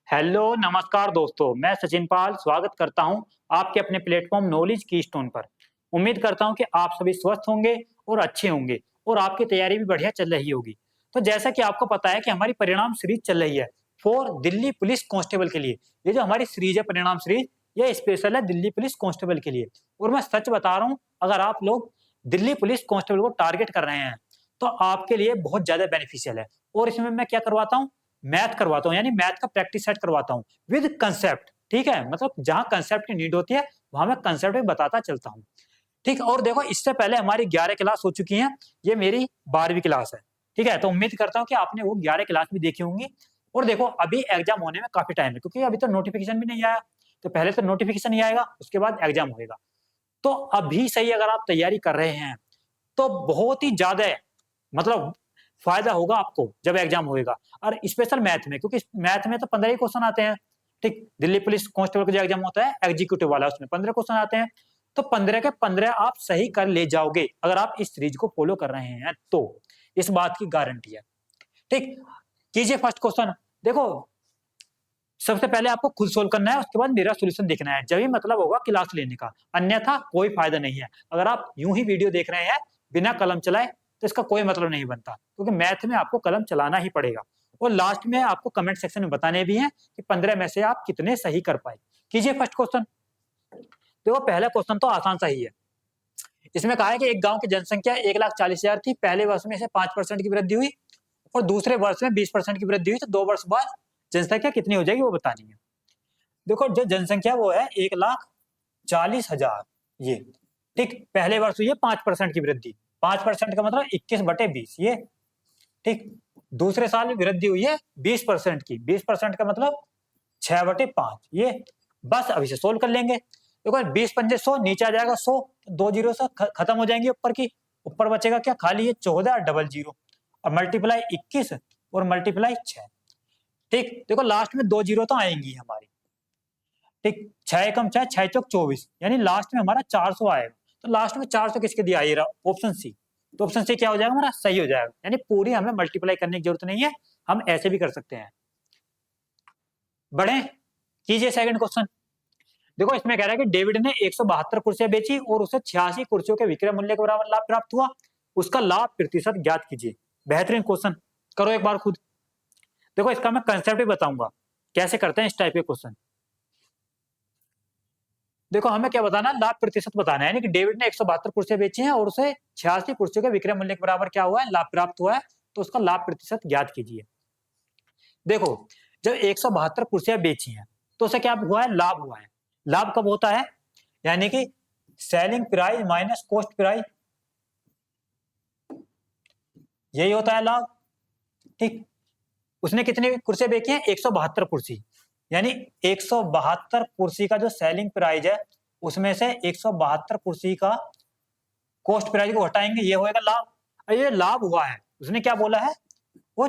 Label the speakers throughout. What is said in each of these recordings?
Speaker 1: Hello नमस्कार दोस्तों, मैं सचिन पाल स्वागत करता हूं आपके अपने प्लेटफॉर्म नॉलेज की स्टोन पर। उम्मीद करता हूं कि आप सभी स्वस्थ होंगे और अच्छे होंगे और आपकी तैयारी भी बढ़िया चल रही होगी। तो जैसा कि आपको पता है कि हमारी परिणाम सीरीज चल रही है फॉर दिल्ली पुलिस कांस्टेबल के लिए। ये जो हमारी सीरीज है परिणाम सीरीज, ये स्पेशल है दिल्ली पुलिस कांस्टेबल के लिए। और मैं सच बता रहा हूँ, अगर आप लोग दिल्ली पुलिस कांस्टेबल को टारगेट कर रहे हैं तो आपके लिए बहुत ज्यादा बेनिफिशियल है। और इसमें मैं क्या करवाता हूँ, मैथ करवाता हूँ, यानी मैथ का प्रैक्टिस सेट करवाता हूँ विद कंसेप्ट। ठीक है, मतलब जहां कंसेप्ट की नीड होती है वहां मैं कंसेप्ट भी बताता चलता हूँ। ठीक, और देखो इससे पहले हमारी 11 क्लास हो चुकी हैं, ये मेरी 12वीं क्लास है। ठीक है, तो उम्मीद करता हूँ कि आपने वो 11 क्लास भी देखी होंगी। और देखो अभी एग्जाम होने में काफी टाइम है, क्योंकि अभी तो नोटिफिकेशन भी नहीं आया। तो पहले तो नोटिफिकेशन ही आएगा, उसके बाद एग्जाम होगा। तो अभी सही अगर आप तैयारी कर रहे हैं तो बहुत ही ज्यादा मतलब फायदा होगा आपको जब एग्जाम होएगा। और स्पेशल मैथ में, क्योंकि मैथ में तो 15 ही क्वेश्चन आते हैं। ठीक, दिल्ली पुलिस कांस्टेबल का जो एग्जाम होता है एग्जीक्यूटिव वाला, उसमें 15 क्वेश्चन आते हैं। तो 15 के 15 आप सही कर ले जाओगे अगर आप इस सीरीज को फॉलो कर रहे हैं तो। इस बात की गारंटी है। ठीक, कीजिए फर्स्ट क्वेश्चन। देखो सबसे पहले आपको खुद सोल्व करना है, उसके बाद मेरा सॉल्यूशन देखना है, जब ही मतलब होगा क्लास लेने का, अन्यथा कोई फायदा नहीं है। अगर आप यूं ही वीडियो देख रहे हैं बिना कलम चलाए तो इसका कोई मतलब नहीं बनता, क्योंकि मैथ में आपको कलम चलाना ही पड़ेगा। और लास्ट में आपको कमेंट सेक्शन में बताने भी हैं कि 15 में से आप कितने सही कर पाए। कीजिए फर्स्ट क्वेश्चन। देखो पहला क्वेश्चन तो आसान सा ही है। इसमें कहा है कि एक गांव की जनसंख्या 1,40,000 थी, पहले वर्ष में से 5% की वृद्धि हुई और दूसरे वर्ष में 20% की वृद्धि हुई, तो 2 वर्ष बाद जनसंख्या कितनी हो जाएगी वो बतानी है। देखो जो जनसंख्या वो है 1,40,000 ये। ठीक, पहले वर्ष हुई है 5% की वृद्धि। 5% का मतलब 21/20 ये। ठीक, दूसरे साल वृद्धि हुई है 20% की। 20% का मतलब 6/5 ये। बस अभी से सोल्व कर लेंगे। देखो 20×5 नीचे आ जाएगा 100, 2 जीरो से खत्म हो जाएंगे ऊपर की। ऊपर बचेगा क्या, खाली ये 14 डबल जीरो और मल्टीप्लाई 21 और मल्टीप्लाई 6। ठीक, देखो लास्ट में 2 जीरो तो आएंगी हमारी। ठीक, 6 एकम 6, 6 चौक 24, यानी लास्ट में हमारा 400 आएगा। तो लास्ट में 400 किसके दिया, ये रहा ऑप्शन सी। तो ऑप्शन सी क्या हो जाएगा हमारा, सही हो जाएगा। यानी पूरी हमें मल्टीप्लाई करने की जरूरत नहीं है, हम ऐसे भी कर सकते हैं। बढ़े, कीजिए सेकंड क्वेश्चन। देखो इसमें कह रहा है कि डेविड ने 172 कुर्सियां बेची और उसे 86 कुर्सियों के विक्रय मूल्य के बराबर लाभ प्राप्त हुआ। उसका लाभ प्रतिशत ज्ञात कीजिए। बेहतरीन क्वेश्चन, करो एक बार खुद। देखो इसका मैं कंसेप्ट भी बताऊंगा कैसे करते हैं इस टाइप के क्वेश्चन। देखो हमें क्या बताना है, लाभ प्रतिशत बताना है। यानी कि डेविड ने 172 कुर्सियां बेची हैं और उसे 86 कुर्सियों के विक्रय मूल्य के बराबर क्या हुआ है, लाभ प्राप्त हुआ है। तो उसका लाभ प्रतिशत ज्ञात कीजिए। देखो जब 172 कुर्सियां बेची हैं तो उसे क्या हुआ है, लाभ हुआ है। लाभ कब होता है, यानी कि selling price minus cost price, यही होता है लाभ। ठीक, उसने कितनी कुर्सियां बेची हैं, 172 कुर्सी। यानी 172 कुर्सी का जो सेलिंग प्राइस है उसमें से 172 कुर्सी का कॉस्ट प्राइस को हटाएंगे, ये होएगा लाभ। और ये लाभ हुआ है, उसने क्या बोला है, वो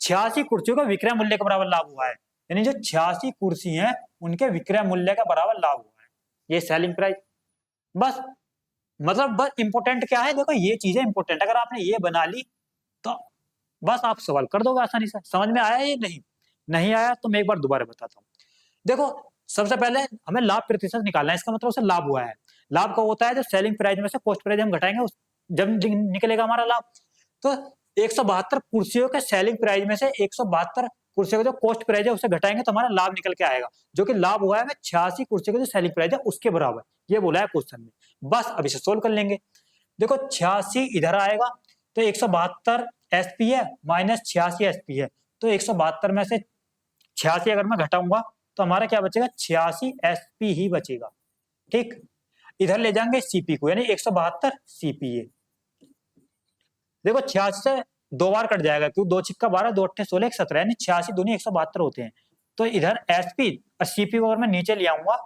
Speaker 1: 86 कुर्सियों का विक्रय मूल्य के बराबर लाभ हुआ है। यानी जो 86 कुर्सी हैं उनके विक्रय मूल्य का बराबर लाभ हुआ है, ये सेलिंग प्राइस। बस, मतलब बस इंपॉर्टेंट क्या है, देखो ये चीजें इंपॉर्टेंट, अगर आपने ये बना ली तो बस आप सवाल कर दोगे आसानी से। समझ में आया या नहीं, नहीं आया तो मैं एक बार दोबारा बताता हूँ। देखो सबसे पहले हमें लाभ प्रतिशत निकालना है, इसका मतलब उसे लाभ हुआ है। लाभ कब होता है, जब सेलिंग प्राइस में से कॉस्ट प्राइस हम घटाएंगे जब निकलेगा हमारा लाभ। तो 172 कुर्सियों के सेलिंग प्राइस में से 172 कुर्सियों का जो कॉस्ट प्राइस है उसे घटाएंगे तो हमारा लाभ निकल के आएगा, जो कि लाभ हुआ है 86 कुर्सियों का जो सेलिंग प्राइस है उसके बराबर, ये बोला है क्वेश्चन में। बस अब इसे सोल्व कर लेंगे। देखो 86 इधर आएगा तो 172 एसपी है माइनस 86 एसपी है, तो 172 में से 86 अगर मैं घटाऊंगा तो हमारा क्या बचेगा, 86 एसपी ही बचेगा। ठीक, इधर ले जाएंगे सीपी को, यानी 172 सीपीए। देखो 86 से 2 बार कट जाएगा, क्योंकि 2 छिक्का 12, 2 अट्ठे 16, 1 17, यानी 86 दूनी 172 होते हैं। तो इधर एसपी और सीपी को अगर मैं नीचे ले आऊंगा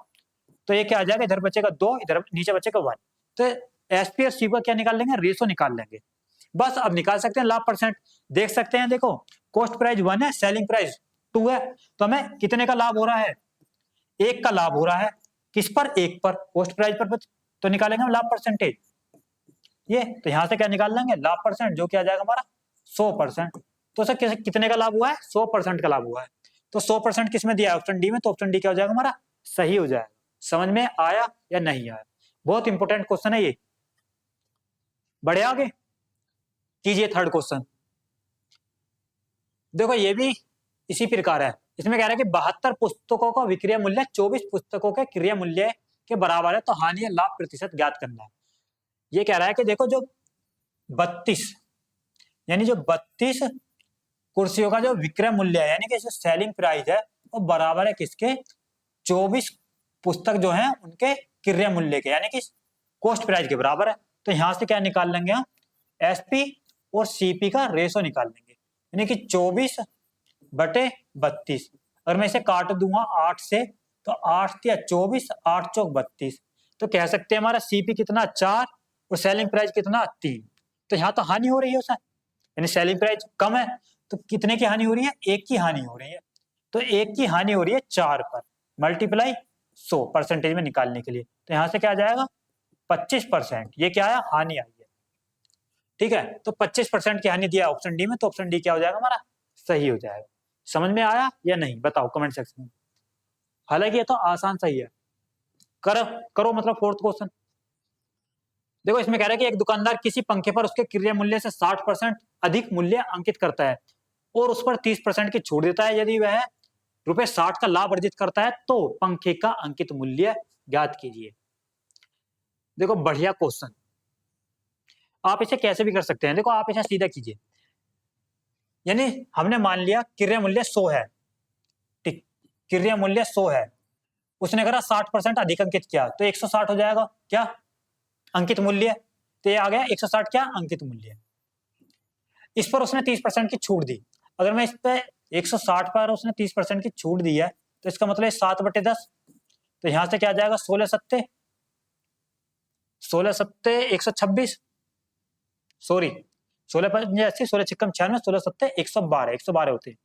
Speaker 1: तो ये क्या आ जाएगा, इधर बचेगा 2, इधर नीचे बचेगा 1। तो एसपी और सीपी क्या निकाल लेंगे, रेशो निकाल लेंगे। बस अब निकाल सकते हैं लाभ परसेंट। देख सकते हैं, देखो कॉस्ट प्राइस 1 है, सेलिंग प्राइस 2 है, तो हमें कितने का लाभ हो रहा है, 1 का लाभ हो रहा है। किस पर, 1 पर, कॉस्ट प्राइस पर। तो निकालेंगे हम लाभ परसेंटेज, ये तो यहां से क्या निकाल लेंगे, लाभ परसेंट, जो क्या आ जाएगा हमारा 100%। तो सर कितने का लाभ हुआ है, 100% का लाभ हुआ है। तो 100% किस में दिया है? ऑप्शन डी में। तो ऑप्शन डी क्या हो जाएगा हमारा? सही हो जाएगा। समझ में आया या नहीं आया? बहुत इंपॉर्टेंट क्वेश्चन है ये। बढ़े आगे, कीजिए थर्ड क्वेश्चन। देखो ये भी इसी प्रकार है। इसमें कह रहा है कि 72 पुस्तकों का विक्रय मूल्य 24 पुस्तकों के क्रय मूल्य के बराबर है, तो हानि या लाभ प्रतिशत ज्ञात करना है। ये कह रहा है कि देखो जो 32 यानी जो 32 कुर्सियों का जो विक्रय मूल्य है, यानी कि जो सेलिंग प्राइस है, वो बराबर है किसके? 24 पुस्तक जो है उनके क्रय मूल्य के, यानी कि कॉस्ट प्राइस के बराबर है। तो यहां से क्या निकाल लेंगे हम? एसपी और सीपी का रेशो निकाल लेंगे, यानी कि 24/32। अगर मैं इसे काट दूंगा 8 से, तो 8 या 24, 8 चौक 32। तो कह सकते हैं हमारा सीपी कितना? 4 और सेलिंग प्राइस कितना? 3। तो यहाँ तो हानि हो रही है उसे, यानी सेलिंग प्राइस कम है, तो कितने की हानि हो रही है? 1 की हानि हो रही है। तो 1 की हानि हो रही है 4 पर, मल्टीप्लाई 100 परसेंटेज में निकालने के लिए। तो यहां से क्या आ जाएगा? 25%। ये क्या है? हानि आई है। ठीक है, तो 25% की हानि दिया ऑप्शन डी में, तो ऑप्शन डी क्या हो जाएगा हमारा? सही हो जाएगा। समझ में आया या नहीं? बताओ कमेंट सेक्शन में। हालांकि ये तो आसान सही है। करो करो मतलब फोर्थ क्वेश्चन। देखो इसमें कह रहा है कि एक दुकानदार किसी पंखे पर उसके क्रय मूल्य से 60% अधिक मूल्य अंकित करता है और उस पर 30% की छूट देता है। यदि वह ₹60 का लाभ अर्जित करता है तो पंखे का अंकित मूल्य ज्ञात कीजिए। देखो बढ़िया क्वेश्चन। आप इसे कैसे भी कर सकते हैं। देखो आप इसे सीधा कीजिए, यानी हमने मान लिया क्रय मूल्य 100 है, ठीक, क्रय मूल्य 100 है, उसने करा 60% अधिक अंकित किया, तो 160 हो जाएगा क्या? अंकित मूल्य। तो ये आ गया 160 क्या? अंकित मूल्य। इस पर उसने 30% की छूट दी। अगर मैं इस पे 160 पर उसने 30% की छूट दी है, तो इसका मतलब 7/10। तो यहां से क्या आ जाएगा? 16 126, सॉरी 16 16 छिक्कम 96, 16 112, 112 होते हैं।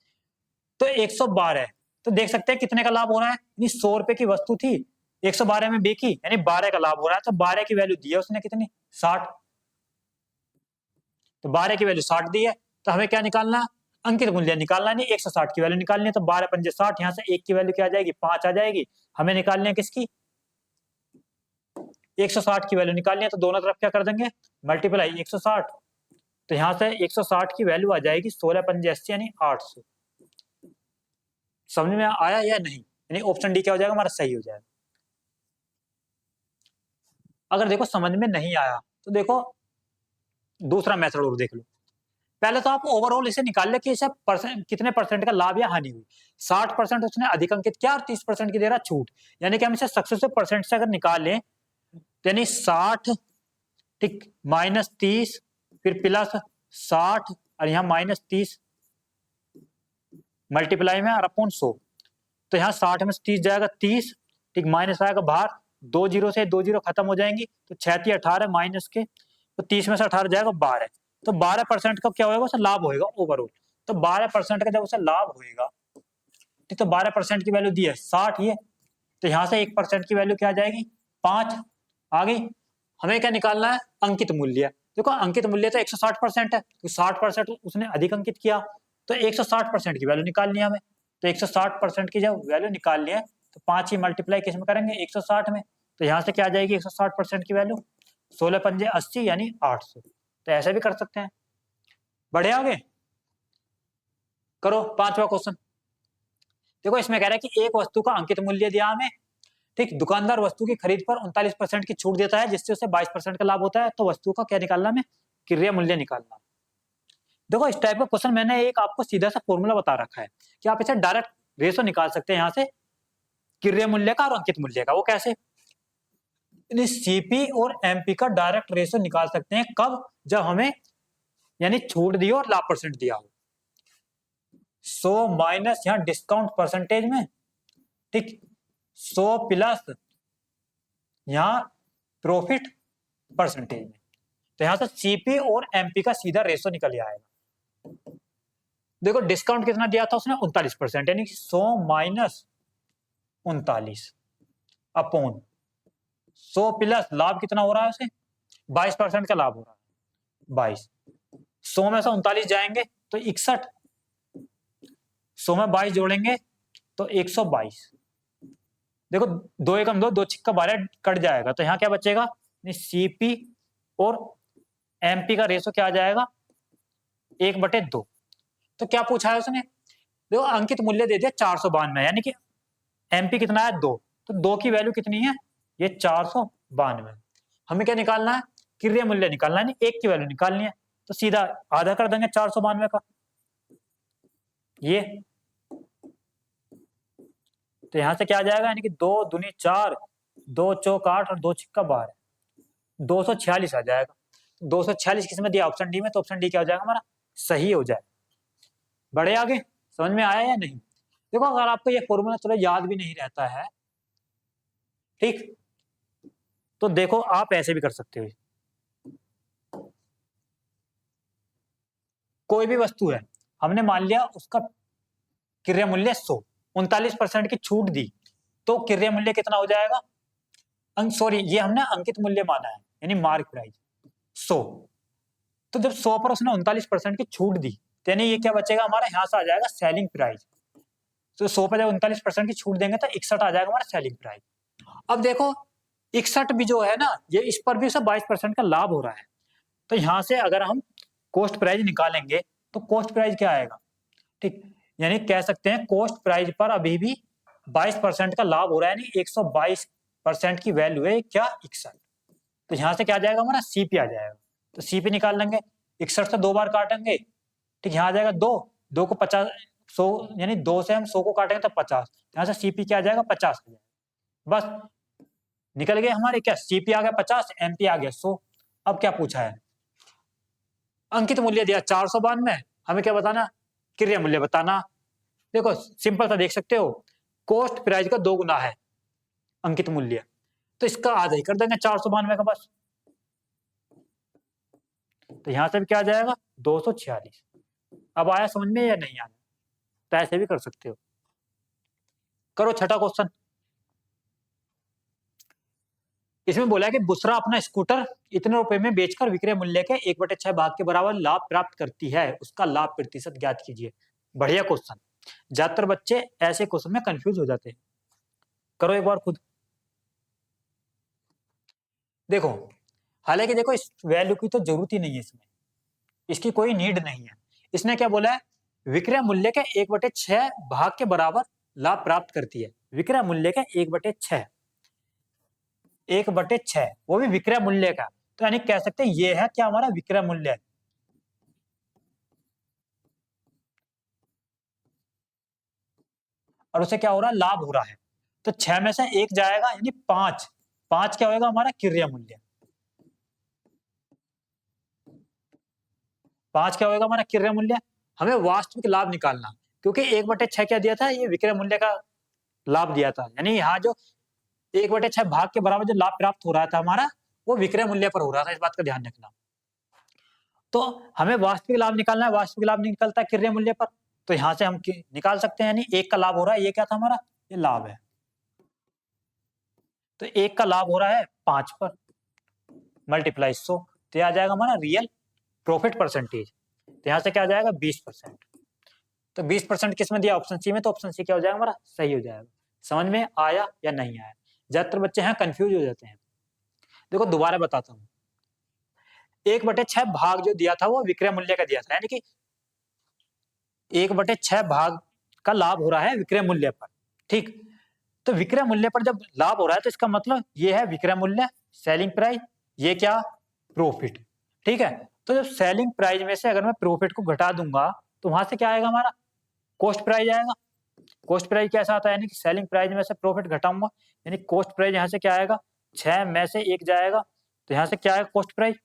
Speaker 1: तो 112, तो देख सकते हैं कितने का लाभ हो रहा है। 100 रुपए की वस्तु थी, 112 में बेची, यानी 12 का लाभ हो रहा है। तो 12 की वैल्यू दी है उसने कितनी? 60। तो 12 की वैल्यू 60 दी है, तो हमें क्या निकालना? अंकित मूल्य निकालना, नहीं 160 की वैल्यू निकालनी है। तो 12 पंजे 60, यहाँ से 1 की वैल्यू क्या आ जाएगी? 5 आ जाएगी। हमें निकालनी है किसकी? 160 की वैल्यू निकालनी है। तो दोनों तरफ क्या कर देंगे? मल्टीप्लाई 160। तो यहां से 160 की वैल्यू आ जाएगी 16 पंजे 80, यानी 800। समझ में आया या नहीं? यानी ऑप्शन डी क्या हो जाएगा हमारा? सही हो जाएगा। अगर देखो समझ में नहीं आया तो देखो दूसरा मेथड और देख लो। पहले तो आप ओवरऑल इसे निकाल ले कि सब कितने परसेंट का लाभ या हानि हुई। 60% उसने अधिक अंकित किया और 30% की दे रहा छूट, यानी कि हम इसे सक्सेसिव परसेंट से अगर निकाल लें, तो यानी 60, ठीक, -30, फिर +60 और यहाँ -30 मल्टीप्लाई में और अपॉन 100। तो यहाँ 60 में से 30 जाएगा 30, ठीक, माइनस आएगा बाहर, 2 जीरो से 2 जीरो खत्म हो जाएंगी, तो 6 18 माइनस के, तो 30 में से 18 जाएगा 12। तो 12% का क्या होगा? उसे लाभ होगा ओवरऑल। तो 12% का जब उसे लाभ होगा, ठीक, तो 12% की वैल्यू दी है 60 ये, तो यहाँ से 1% की वैल्यू क्या आ जाएगी? 5 आ गई। हमें क्या निकालना है? अंकित मूल्य। देखो अंकित मूल्य तो 160% है, तो 60% उसने अधिक अंकित किया, तो 160% की वैल्यू निकालनी है हमें। तो 160% की जब वैल्यू निकालनी है, तो 5 ही मल्टीप्लाई किस में करेंगे? 160 में। तो यहाँ से क्या आ जाएगी 160% की वैल्यू? 16 पंजे 80, यानी 800। तो ऐसे भी कर सकते हैं। बढ़े आगे, करो पांचवा क्वेश्चन। देखो इसमें कह रहा है कि एक वस्तु का अंकित मूल्य दिया हमें, ठीक, दुकानदार वस्तु की खरीद पर 39% की छूट देता है, जिससे उसे 22% का लाभ होता है। तो वस्तु का क्या निकालना? हमें क्रय मूल्य निकालना। देखो इस टाइप का क्वेश्चन मैंने एक आपको सीधा सा फॉर्मूला बता रखा है कि आप इसे डायरेक्ट रेशो निकाल सकते हैं यहाँ से क्रय मूल्य का और अंकित मूल्य का। वो कैसे? सीपी और एमपी का डायरेक्ट रेशो निकाल सकते हैं। कब? जब हमें यानी छूट दी हो और लाभ परसेंट दिया हो। 100 माइनस यहाँ डिस्काउंट परसेंटेज में, ठीक, 100 प्लस यहाँ प्रॉफिट परसेंटेज में। तो यहां से सीपी और एमपी का सीधा रेशो निकल आएगा। देखो डिस्काउंट कितना दिया था उसने? 39%, यानी 100 माइनस 39 अपॉन 100 प्लस लाभ कितना हो रहा है उसे? 22% का लाभ हो रहा है। 22, 100 में से 39 जाएंगे तो 61, 100 में 22 जोड़ेंगे तो 122। देखो 2 एकम 2, 2 छिक्का 12 कट जाएगा, तो यहाँ क्या बचेगा, सीपी और एमपी का रेशो क्या आ जाएगा, 1/2। तो क्या पूछा है उसने, देखो अंकित मूल्य दे दिया 492, यानी कि एमपी कितना है 2, तो 2 की वैल्यू कितनी है, ये 492। हमें क्या निकालना है, क्रिया मूल्य निकालना है, 1 की वैल्यू निकालनी है, तो सीधा आधा कर देंगे 492 का, ये तो यहां से क्या आ जाएगा, यानी कि 2 दूनी 4, 2 चौक 8 और 2 छिक्का 12, 246 आ जाएगा। 246 किसमें दिया, ऑप्शन डी में, तो ऑप्शन डी क्या हो जाएगा हमारा, सही हो जाए। बढ़े आगे, समझ में आया या नहीं। देखो अगर आपको ये फॉर्मूला थोड़ा याद भी नहीं रहता है, ठीक, तो देखो आप ऐसे भी कर सकते हो। कोई भी वस्तु है, हमने मान लिया उसका क्रय मूल्य 100, 39% की छूट दी, तो क्रय मूल्य कितना हो जाएगा, सॉरी ये हमने अंकित मूल्य माना है, यानी मार्क प्राइस 100। तो जब 100 पर उसने 39% की छूट दी, तो यानी ये क्या बचेगा हमारा, यहां से आ जाएगा सेलिंग प्राइस। तो 100 पर जब 39% की छूट देंगे तो 61 आ जाएगा हमारा सेलिंग प्राइस। अब देखो 61 भी जो है ना, ये इस पर भी उसे 22% का लाभ हो रहा है, तो यहां से अगर हम कॉस्ट प्राइस निकालेंगे तो कॉस्ट प्राइस क्या आएगा, ठीक, यानी कह सकते हैं कॉस्ट प्राइस पर अभी भी 22% का लाभ हो रहा है, यानी 122% की वैल्यू है क्या, 61। तो यहां से क्या आ जाएगा हमारा, सीपी आ जाएगा, तो सीपी निकाल लेंगे, 61 से 2 बार काटेंगे, ठीक, यहाँ आ जाएगा 2, 2 को 50, 100, यानी 2 से हम 100 को काटेंगे तो 50, यहाँ से सीपी क्या आ जाएगा, 50 आ जाएगा। बस निकल गए हमारे, क्या सीपी आ गया 50, एमपी आ गया 100। अब क्या पूछा है, अंकित मूल्य दिया 492, हमें क्या बताना, क्रय मूल्य बताना। देखो सिंपल सा देख सकते हो, कॉस्ट प्राइस का 2 गुना है अंकित मूल्य, तो इसका आधा ही कर देंगे 492 का बस, तो यहां से भी क्या आ जाएगा 246। अब आया समझ में या नहीं आया, तो ऐसे भी कर सकते हो। करो छठा क्वेश्चन। इसमें बोला है कि बुसरा अपना स्कूटर इतने रुपए में बेचकर विक्रय मूल्य के 1/6 भाग के बराबर लाभ प्राप्त करती है, उसका लाभ प्रतिशत ज्ञात कीजिए। बढ़िया क्वेश्चन, ज्यादातर बच्चे ऐसे क्वेश्चन में कंफ्यूज हो जाते हैं। करो एक बार खुद। देखो हालांकि देखो इस वैल्यू की तो जरूरत ही नहीं है, इसमें इसकी कोई नीड नहीं है। इसने क्या बोला है, विक्रय मूल्य के 1/6 भाग के बराबर लाभ प्राप्त करती है, विक्रय मूल्य के 1/6, 1/6 वो भी विक्रय मूल्य का, तो यानी कह सकते हैं ये है क्या हमारा विक्रय मूल्य, और उसे क्या हो रहा है, लाभ हो रहा है, तो 6 में से 1 जाएगा, यानी 5, 5 क्या होगा हमारा क्रय मूल्य, 5 क्या होगा हमारा क्रय मूल्य। हमें वास्तविक लाभ निकालना, क्योंकि 1/6 क्या दिया था, ये विक्रय मूल्य का लाभ दिया था, यानी यहाँ जो 1/6 भाग के बराबर जो लाभ प्राप्त हो रहा था हमारा, वो विक्रय मूल्य पर हो रहा था, इस बात का ध्यान रखना। तो हमें वास्तविक लाभ निकालना है, वास्तविक लाभ निकलता है क्रय मूल्य पर, तो यहां से हम निकाल सकते हैं, यानी 1 का लाभ हो रहा है, ये क्या था हमारा, ये लाभ है, तो 1 का लाभ हो रहा है 5 पर मल्टीप्लाई 100, तो यह आ जाएगा हमारा रियल प्रॉफिट परसेंटेज, तो यहां से क्या आ जाएगा 20%। तो 20% किसमें दिया, ऑप्शन सी में, तो ऑप्शन सी क्या हो जाएगा हमारा, सही हो जाएगा। समझ में आया या नहीं आया, ज्यादातर बच्चे हैं कंफ्यूज हो जाते हैं। देखो दोबारा बताता हूँ, 1/6 भाग जो दिया था वो विक्रय मूल्य का दिया था, यानी कि 1/6 भाग का लाभ हो रहा है विक्रय मूल्य पर, ठीक, तो विक्रय मूल्य पर जब लाभ हो रहा है तो इसका मतलब ये है विक्रय मूल्य, सेलिंग प्राइस, ये क्या, प्रॉफिट, ठीक है। तो जब सेलिंग प्राइस में से अगर मैं प्रॉफिट को घटा दूंगा, तो वहां से क्या आएगा हमारा, कॉस्ट प्राइस आएगा। कॉस्ट प्राइस कैसा आता है, यानी कि सेलिंग प्राइस में से प्रॉफिट घटाऊंगा, यानी कॉस्ट प्राइस यहाँ से क्या आएगा, 6 में से 1 जाएगा, तो यहाँ से क्या आएगा, कॉस्ट प्राइस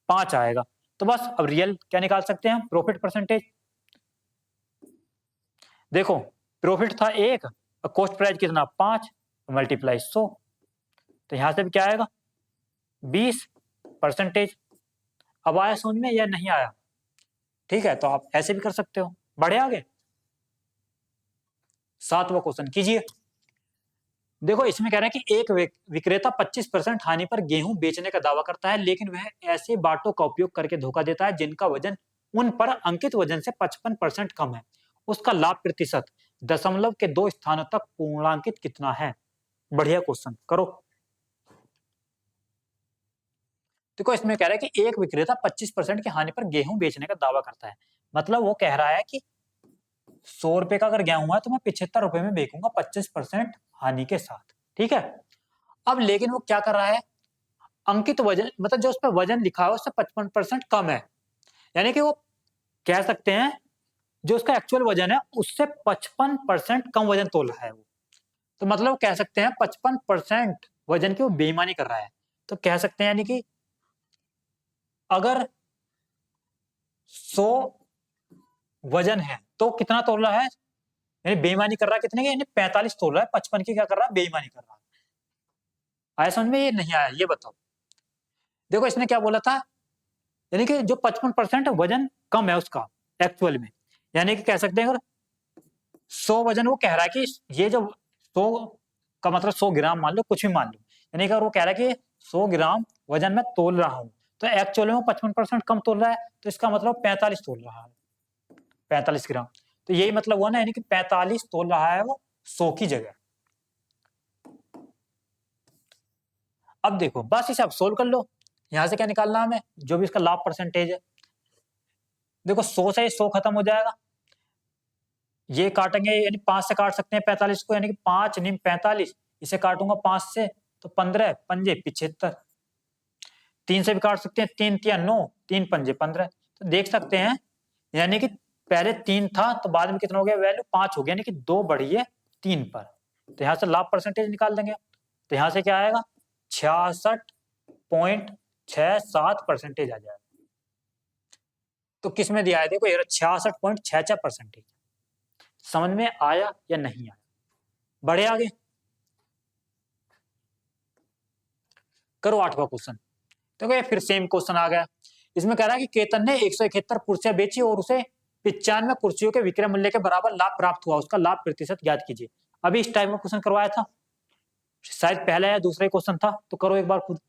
Speaker 1: 5 आएगा। तो बस अब रियल क्या निकाल सकते हैं, प्रॉफिट परसेंटेज। देखो प्रॉफिट था 1 और कॉस्ट प्राइस कितना 5, मल्टीप्लाई 100, तो यहां से भी क्या आएगा 20%। अब आया समझ में या नहीं आया, ठीक है, तो आप ऐसे भी कर सकते हो। बढ़े आगे, 7वां क्वेश्चन कीजिए। देखो इसमें कह रहे हैं कि एक विक्रेता 25% हानि पर गेहूं बेचने का दावा करता है, लेकिन वह ऐसे बाटों का उपयोग करके धोखा देता है जिनका वजन उन पर अंकित वजन से 55% कम है, उसका लाभ प्रतिशत दशमलव के 2 स्थानों तक पूर्णांकित कितना है? बढ़िया क्वेश्चन करो। देखो इसमें कह रहा है कि एक विक्रेता 25% की हानि पर गेहूं बेचने का दावा करता है। मतलब वो कह रहा है कि 100 रुपए का अगर गेहूं है तो मैं 75 रुपए में बेचूंगा 25% हानि के साथ। ठीक है। अब लेकिन वो क्या कर रहा है, अंकित वजन मतलब जो उस पर वजन लिखा है उससे 55% कम है। यानी कि वो कह सकते हैं जो उसका एक्चुअल वजन है उससे 55% कम वजन तोल रहा है वो। तो मतलब कह सकते हैं 55% वजन की वो बेईमानी कर रहा है। तो कह सकते हैं यानी कि अगर 100 वजन है तो कितना तोल रहा है, यानी बेईमानी कर रहा है कितने की, यानी 45 तोल रहा है, 55 की क्या कर रहा है, बेईमानी कर रहा है। आया समझ में? ये नहीं आया, ये बताओ। देखो इसने क्या बोला था, यानी कि जो 55% वजन कम है उसका एक्चुअल में, यानी कि कह सकते हैं अगर 100 वजन वो कह रहा है कि ये जो 100 का मतलब 100 ग्राम मान लो, कुछ भी मान लो, यानी कि अगर वो कह रहा है कि 100 ग्राम वजन में तोल रहा हूं तो एक्चुअल में 55% कम तोल रहा है, तो इसका मतलब 45 तोल रहा है, 45 ग्राम। तो यही मतलब हुआ ना, यानी कि 45 तोल रहा है वो 100 की जगह। अब देखो बस इसे अब सोल्व कर लो। यहां से क्या निकालना हमें, जो भी इसका लाभ परसेंटेज है। देखो 100 से 100 खत्म हो जाएगा, ये काटेंगे यानी 5 से काट सकते हैं 45 को, यानी कि 5 निम 45, इसे काटूंगा 5 से तो 15 पंजे 75, 3 से भी काट सकते हैं, 3 तिया 9, 3 पंजे 15। तो देख सकते हैं यानी कि पहले 3 था तो बाद में कितना हो गया, वैल्यू 5 हो गया, यानी कि 2 बढ़ी है 3 पर। तो यहां से लाभ परसेंटेज निकाल देंगे। तो यहां से क्या आएगा, 66.67% आ जाएगा। तो किस में दिया है, देखो ये 66.66%। समझ में आया या नहीं आया? बढ़े आगे, करो 8वां क्वेश्चन। देखो ये फिर सेम क्वेश्चन आ गया। इसमें कह रहा है कि केतन ने 171 कुर्सियां बेची और उसे 95 कुर्सियों के विक्रय मूल्य के बराबर लाभ प्राप्त हुआ, उसका लाभ प्रतिशत ज्ञात कीजिए। अभी इस टाइप का क्वेश्चन करवाया था, शायद पहला या दूसरा क्वेश्चन था, तो करो एक बार खुद।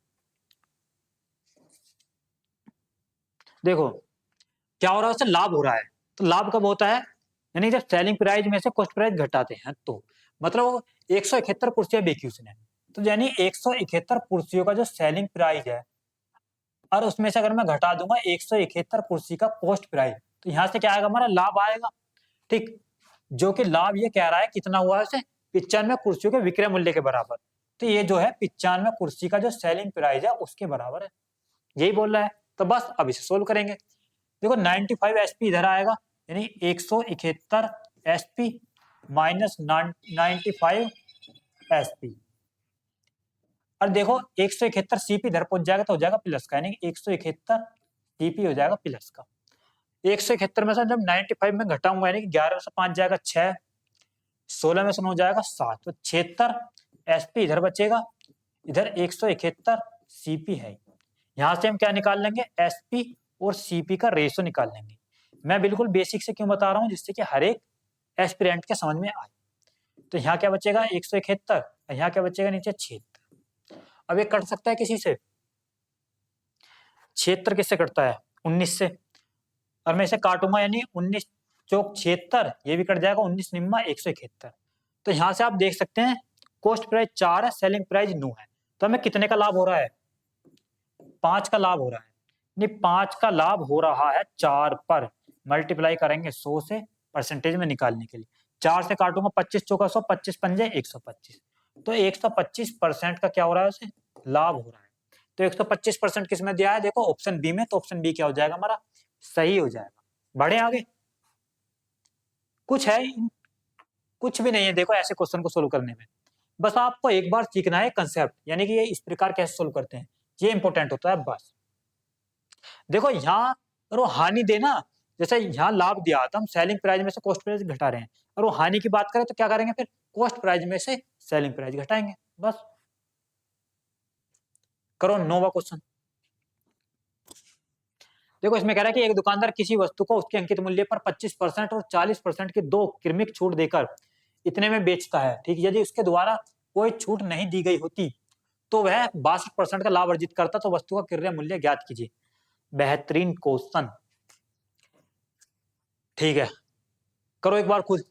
Speaker 1: देखो क्या हो रहा है, उससे लाभ हो रहा है। तो लाभ कब होता है, यानी जब सेलिंग प्राइस में से कॉस्ट प्राइस घटाते हैं, तो मतलब 171 कुर्सियां बेची उसने, तो यानी 171 कुर्सियों का जो सेलिंग प्राइस है और उसमें से अगर मैं घटा दूंगा 171 कुर्सी का कॉस्ट प्राइस, तो यहां से क्या आएगा, हमारा लाभ आएगा। ठीक, जो कि लाभ ये कह रहा है कितना हुआ है उसे, 95 कुर्सियों के विक्रय मूल्य के बराबर। तो ये जो है 95 कुर्सी का जो सेलिंग प्राइस है उसके बराबर है, यही बोल रहा है। तो बस अब इसे सोल्व करेंगे। देखो 95 एसपी इधर आएगा, यानी 171 एसपी माइनस 95 एसपी, और देखो 171 सीपी इधर पहुंच जाएगा तो हो जाएगा प्लस का, यानी 171 सीपी हो जाएगा प्लस का। 171 में से जब 95 में घटाऊंगा, यानी कि 11 में से 5 जाएगा 6, 16 में से 9 जाएगा 7, तो 76 एसपी इधर बचेगा, इधर 171 सीपी है। यहां से हम क्या निकाल लेंगे, एसपी और सीपी का रेशो निकाल लेंगे। मैं बिल्कुल बेसिक से क्यों बता रहा हूं, जिससे कि हर एक एस्पिरेंट के समझ में आए। तो यहाँ क्या बचेगा 171, यहाँ क्या बचेगा नीचे 76। अब ये कट सकता है किसी से, 76 किससे कटता है, 19 से, और मैं इसे काटूंगा यानी 19 चौक 76, ये भी कट जाएगा, 19 निम्मा 171। तो यहां से आप देख सकते हैं कॉस्ट प्राइस 4 है, सेलिंग प्राइस 9 है, तो हमें कितने का लाभ हो रहा है, 5 का लाभ हो रहा है। नहीं 5 का लाभ हो रहा है 4 पर, मल्टीप्लाई करेंगे 100 से परसेंटेज में निकालने के लिए। 4 से काटूंगा 25 चौका 100, 25 पंजे 125, तो 125% का क्या हो रहा है उसे, लाभ हो रहा है। तो 125% किस में दिया है, देखो ऑप्शन बी में, तो ऑप्शन बी क्या हो जाएगा हमारा, सही हो जाएगा। बढ़े आगे, कुछ है कुछ भी नहीं है। देखो ऐसे क्वेश्चन को सोल्व करने में बस आपको एक बार सीखना है कंसेप्ट, यानी कि ये इस प्रकार कैसे सोल्व करते हैं, ये इंपॉर्टेंट होता है बस। देखो यहाँ अगर वो हानि देना, जैसे यहाँ लाभ दिया तो हम सेलिंग प्राइस में से कॉस्ट प्राइस घटा रहे हैं, और वो हानि की बात करें तो क्या करेंगे, फिर कॉस्ट प्राइस में से सेलिंग प्राइस घटाएंगे बस। करो 9वां क्वेश्चन। देखो इसमें कह रहा है कि एक दुकानदार किसी वस्तु को उसके अंकित मूल्य पर 25% और 40% की दो क्रमिक छूट देकर इतने में बेचता है। ठीक, यदि उसके द्वारा कोई छूट नहीं दी गई होती तो वह 62% का लाभ अर्जित करता, तो वस्तु का क्रय मूल्य ज्ञात कीजिए। बेहतरीन क्वेश्चन, ठीक है, करो एक बार खुद।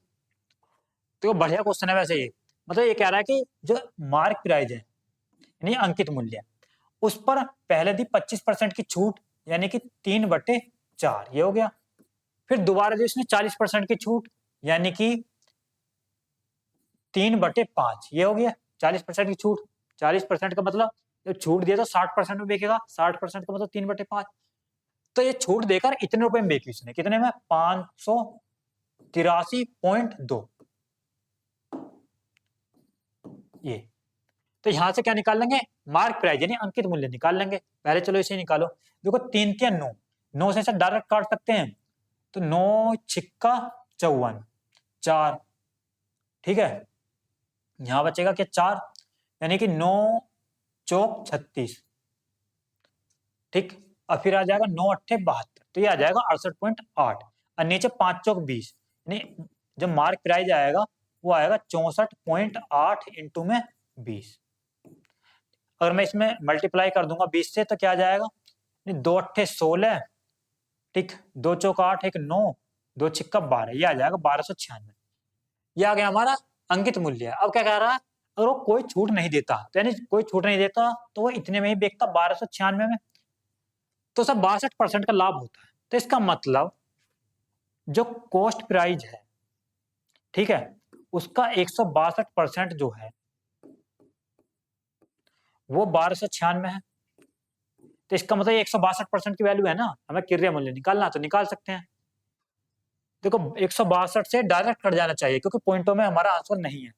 Speaker 1: तो बढ़िया क्वेश्चन है वैसे ये। मतलब ये कह रहा है कि जो मार्क प्राइस है यानी अंकित मूल्य, उस पर पहले दी 25% की छूट यानी कि 3/4 ये हो गया। फिर दोबारा दी इसने 40% की छूट यानी कि 3/5 ये हो गया। 40% की छूट, 40% का मतलब जब छूट दिया तो 60% में बेचेगा, 60% का मतलब 3/5। तो ये छूट देकर इतने रुपए में बेची उसने, कितने में? 583.2। ये तो यहां से क्या निकाल लेंगे? मार्क प्राइस यानी अंकित मूल्य निकाल लेंगे। पहले चलो इसे निकालो। देखो 3 क्या 9, 9 से डायरेक्ट काट सकते हैं, तो 9 छिक्का 54, 4, ठीक है। यहां बचेगा क्या? 4, यानी कि 9 चौक 36, ठीक। और फिर आ जाएगा 9 अट्ठे 72, तो ये आ जाएगा 68.8। और नीचे 5 चौक 20, यानी जो मार्क प्राइस आएगा वो आएगा 64.8 इंटू में 20। अगर मैं इसमें मल्टीप्लाई कर दूंगा 20 से तो क्या आ जाएगा? 2 अट्ठे 16, ठीक, 2 चौक 8, 1 9, 2 छिक्का 12, ये आ जाएगा 1296। ये आ गया हमारा अंकित मूल्य। अब क्या कह रहा है? अगर वो कोई छूट नहीं देता, तो यानी कोई छूट नहीं देता तो वो इतने में ही बेचता, 1296 में। तो सब 62% का लाभ होता है। तो इसका मतलब जो कॉस्ट प्राइस है, ठीक है, उसका 162% जो है वो 1296 है। तो इसका मतलब 162% की वैल्यू है ना, हमें क्रय मूल्य निकालना, तो निकाल सकते हैं। देखो 162 से डायरेक्ट कट जाना चाहिए क्योंकि पॉइंटों में हमारा आंसर नहीं है,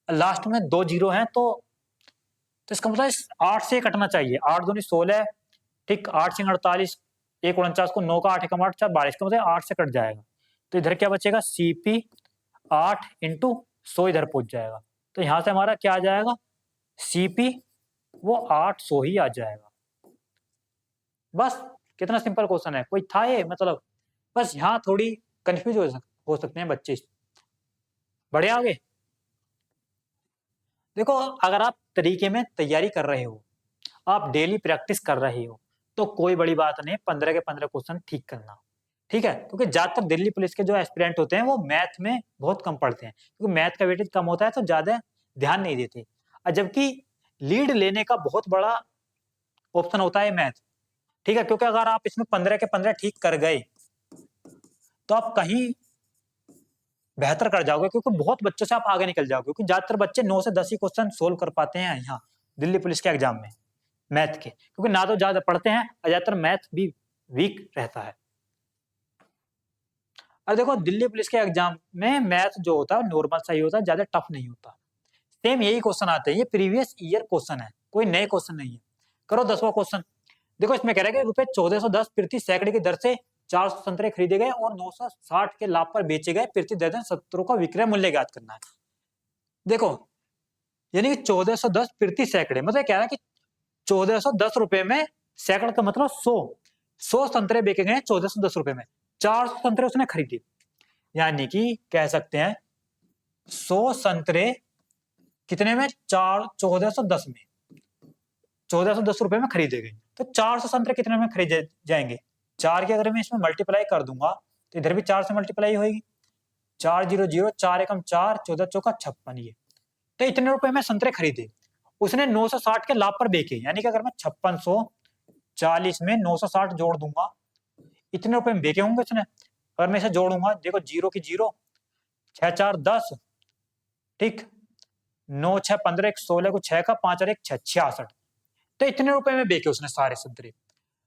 Speaker 1: लास्ट में 2 जीरो हैं, तो इसका मतलब 8 से कटना चाहिए। 8 दूनी 16, ठीक, 8 सिंह 48, 1 49 को 9 का 8 एकम 8 4 12, इसका मतलब 8 से कट जाएगा। तो इधर क्या बचेगा? सीपी 8 इंटू 100 इधर पहुंच जाएगा। तो यहां से हमारा क्या आ जाएगा? सीपी वो 800 ही आ जाएगा। बस कितना सिंपल क्वेश्चन है, कोई था ये मतलब? बस यहाँ थोड़ी कंफ्यूज हो सकते हैं बच्चे। बढ़िया आगे देखो, अगर आप तरीके में तैयारी कर रहे हो, आप डेली प्रैक्टिस कर रहे हो, तो कोई बड़ी बात नहीं, 15 के 15 क्वेश्चन ठीक करना, ठीक है। क्योंकि ज्यादातर दिल्ली पुलिस के जो एस्पिरेंट होते हैं वो मैथ में बहुत कम पढ़ते हैं, क्योंकि मैथ का वेटेज कम होता है तो ज्यादा ध्यान नहीं देते। और जबकि लीड लेने का बहुत बड़ा ऑप्शन होता है मैथ, ठीक है। क्योंकि अगर आप इसमें 15 के 15 ठीक कर गए तो आप कहीं बेहतर कर जाओगे, क्योंकि बहुत बच्चों से आप आगे निकल जाओगे। क्योंकि ज्यादातर बच्चे 9 से 10 ही क्वेश्चन सोल्व कर पाते हैं यहाँ दिल्ली पुलिस के एग्जाम में मैथ के, क्योंकि ना तो ज्यादा पढ़ते हैं और ज्यादातर मैथ भी वीक रहता है। अब देखो दिल्ली पुलिस के एग्जाम में मैथ जो होता है नॉर्मल सा ही होता है, ज्यादा टफ नहीं होता। सेम यही क्वेश्चन आते हैं, ये प्रीवियस ईयर क्वेश्चन है, कोई नए क्वेश्चन नहीं है। करो 10वां क्वेश्चन। देखो इसमें कह रहा है कि रुपए 1410 प्रति सैकड़े की दर से 400 संतरे खरीदे गए और 960 के लाभ पर बेचे गए, प्रति दर्जन संतरों का विक्रय मूल्य ज्ञात करना है। देखो यानी कि 1410 प्रति सैकड़े, मतलब कह रहा है कि 1410 रुपए में, सैकड़ा का मतलब 100 संतरे बेचे गए 1410 रुपए में, 400 संतरे उसने खरीदे, यानी कि कह सकते हैं 100 संतरे कितने में? 1410 में, 1410 रुपए में खरीदे गए। तो 400 संतरे कितने में खरीदे जाएंगे? 4 की अगर मैं इसमें मल्टीप्लाई कर दूंगा तो इधर भी 4 से मल्टीप्लाई होगी। 4 0 0, 4 एकम 4, 14 चौका 56, ये तो इतने रुपए में संतरे खरीदे, उसने 960 के लाभ पर बेचे, यानी कि अगर मैं 5640 में 960 जोड़ दूंगा, इतने रुपए में बेचे होंगे उसने। अगर मैं इसे जोड़ूंगा, देखो 0 की 0, 6 4 10, ठीक, 9 6 15, 1 16 को 6 का 5 और 1 6 66, तो इतने रुपए में बेचे उसने सारे संतरे।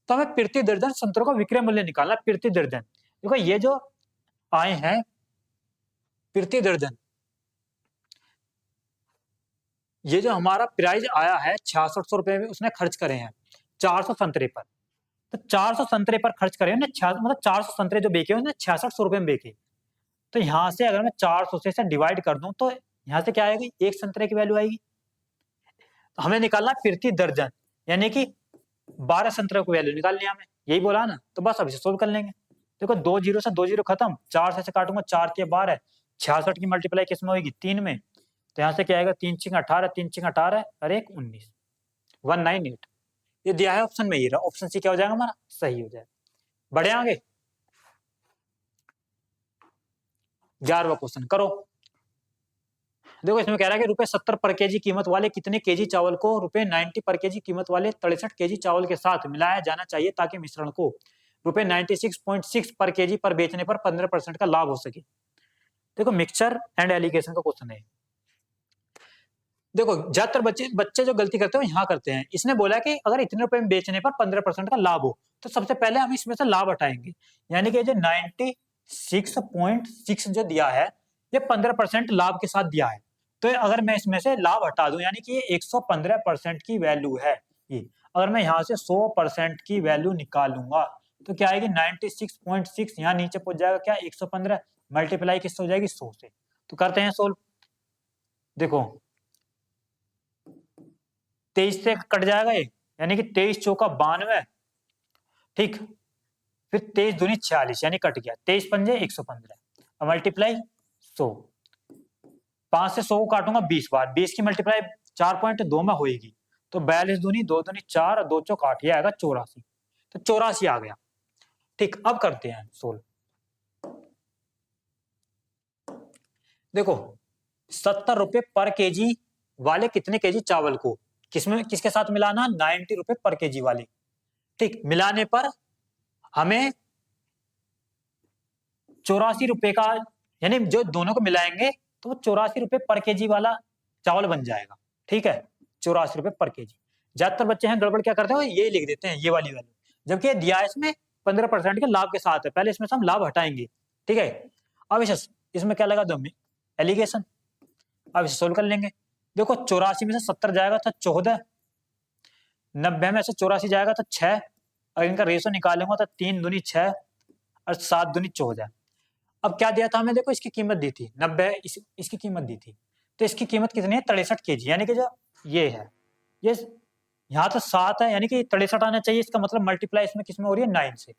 Speaker 1: तो हमें प्रति दर्जन संतरों का विक्रय मूल्य निकालना, प्रति दर्जन। देखो ये जो आए हैं प्रति दर्जन, ये जो हमारा प्राइस आया है 6600 रुपए में उसने खर्च करे हैं 400 संतरे पर। तो 400 संतरे पर खर्च करे ना, मतलब 400 संतरे जो बेचे उसने 6600 रुपए में बेचे। तो यहां से अगर मैं 400 से डिवाइड कर दूं तो यहां से क्या आएगी? एक संतरे की वैल्यू आएगी। तो हमें निकालना प्रति दर्जन, यानी कि 12 संतरे की वैल्यू निकालनी है हमें, यही बोला ना। तो बस अब इसे सोल्व कर लेंगे। देखो 2 जीरो से 2 जीरो खत्म, 4 से काटूंगा, 4 के 12, 66 की मल्टीप्लाई किस में होगी? 3 में। तो यहाँ से क्या आएगा? 3 छिंग 18, 3 छिंग 18 और 1 19, 198। ये दिया है ऑप्शन में, ये रहा ऑप्शन सी, क्या हो जाएगा हमारा? सही हो जाएगा। बढ़े आगे 11वां क्वेश्चन करो। देखो इसमें कह रहा है कि रुपए 70 पर केजी कीमत वाले कितने केजी चावल को रुपए 90 पर केजी कीमत वाले 63 केजी चावल के साथ मिलाया जाना चाहिए ताकि मिश्रण को रुपए 96.6 पर केजी पर बेचने पर 15% का लाभ हो सके। देखो मिक्सचर एंड एलिगेशन का क्वेश्चन है। देखो ज्यादातर बच्चे जो गलती करते हैं यहाँ करते हैं। इसने बोला कि अगर इतने रुपए में बेचने पर 15% का लाभ हो, तो सबसे पहले हम इसमें से लाभ हटाएंगे, यानी कि जो 96.6 जो दिया है ये 15% लाभ के साथ दिया है। तो अगर मैं इसमें से लाभ हटा दूं, यानी कि ये 115% की वैल्यू है ये, अगर मैं यहाँ से 100% की वैल्यू निकालूंगा तो क्या आएगी 96.6, यहाँ नीचे पहुंच जाएगा क्या 115, मल्टीप्लाई किससे हो जाएगी 100 से। तो करते हैं सोल्व। देखो 23 से कट जाएगा ये, यानी कि 23 चौका 92, ठीक, फिर 23 दूनी 46, यानी कट गया, 23 पंजे 115, अब मल्टीप्लाई 100, 5 से 100 को काटूंगा 20 बार, 20 की मल्टीप्लाई 4.2 में होएगी, तो 42 दूनी 2 दूनी 4 और 2 चौक 8, ये आएगा 84, तो 84 आ गया। ठीक, अब करते हैं सोल्व। देखो 70 रुपए पर केजी वाले कितने केजी चावल को किसके साथ मिलाना, 90 रुपए पर केजी वाले, ठीक, मिलाने पर हमें 84 रुपए का, यानी जो दोनों को मिलाएंगे तो वो 84 रुपए पर केजी वाला चावल बन जाएगा, ठीक है, 84 रुपए पर केजी। ज्यादातर बच्चे हैं गड़बड़ क्या करते हैं, ये लिख देते हैं ये वाली वैल्यू, जबकि दिया है इसमें 15% के लाभ के साथ है, पहले इसमें से हम लाभ हटाएंगे, ठीक है। अब इसमें क्या लगा दो हमें एलिगेशन, अब इसे सोल्व कर लेंगे। देखो 84 में से 70 जाएगा तो 14, 90 में से 84 जाएगा तो 6, और इनका रेशो निकालेंगे तो 3 दूनी 6 और 7 दूनी 14। अब क्या दिया था हमें, देखो इसकी कीमत दी थी 90, इसकी कीमत दी थी, तो इसकी कीमत कितनी है 63 केजी, यानी कि जो ये है ये यहाँ तो 7 है, यानी कि 63 आना चाहिए, इसका मतलब मल्टीप्लाई इसमें किसमें हो रही है 9 से,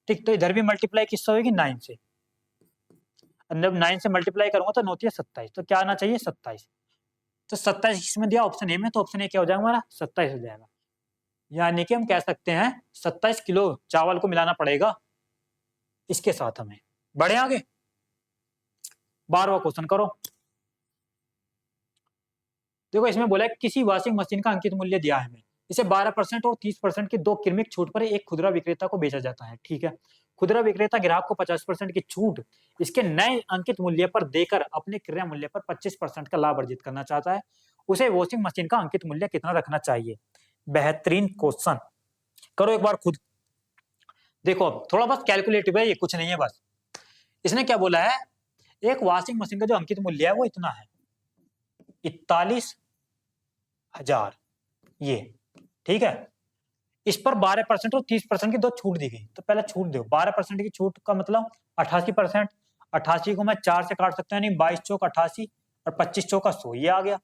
Speaker 1: ठीक, तो इधर भी मल्टीप्लाई किससे होगी 9 से, जब 9 से मल्टीप्लाई करूंगा तो 9 होती है 27, तो क्या आना चाहिए 27, तो 27 इसमें दिया ऑप्शन ए में, तो ऑप्शन ए क्या हो जाएगा हमारा 27 हो जाएगा, यानी कि हम कह सकते हैं 27 किलो चावल को मिलाना पड़ेगा इसके साथ हमें। बढ़े आगे, 12वां क्वेश्चन करो। देखो इसमें बोला है किसी वॉशिंग मशीन का अंकित मूल्य दिया है हमें, इसे 12% और 30% की 2 क्रमिक छूट पर एक खुदरा विक्रेता को बेचा जाता है, ठीक है। खुदरा विक्रेता ग्राहक को 50% की छूट इसके नए अंकित मूल्य पर देकर अपने क्रय मूल्य पर 25% का लाभ अर्जित करना चाहता है, उसे वॉशिंग मशीन का अंकित मूल्य कितना रखना चाहिए। बेहतरीन क्वेश्चन, करो एक बार खुद। देखो अब थोड़ा बस कैलकुलेटिव है ये, कुछ नहीं है बस। इसने क्या बोला है, एक वॉशिंग मशीन का जो अंकित मूल्य है वो इतना है 41,000, ये ठीक है। इस पर 12% और 30% की 2 छूट दी गई, तो पहले छूट दो, 12% की छूट का मतलब 88%, 88 को मैं 4 से काट सकता हूँ, यानी 22 चौक 88 और 25 चौका 100, ये आ गया।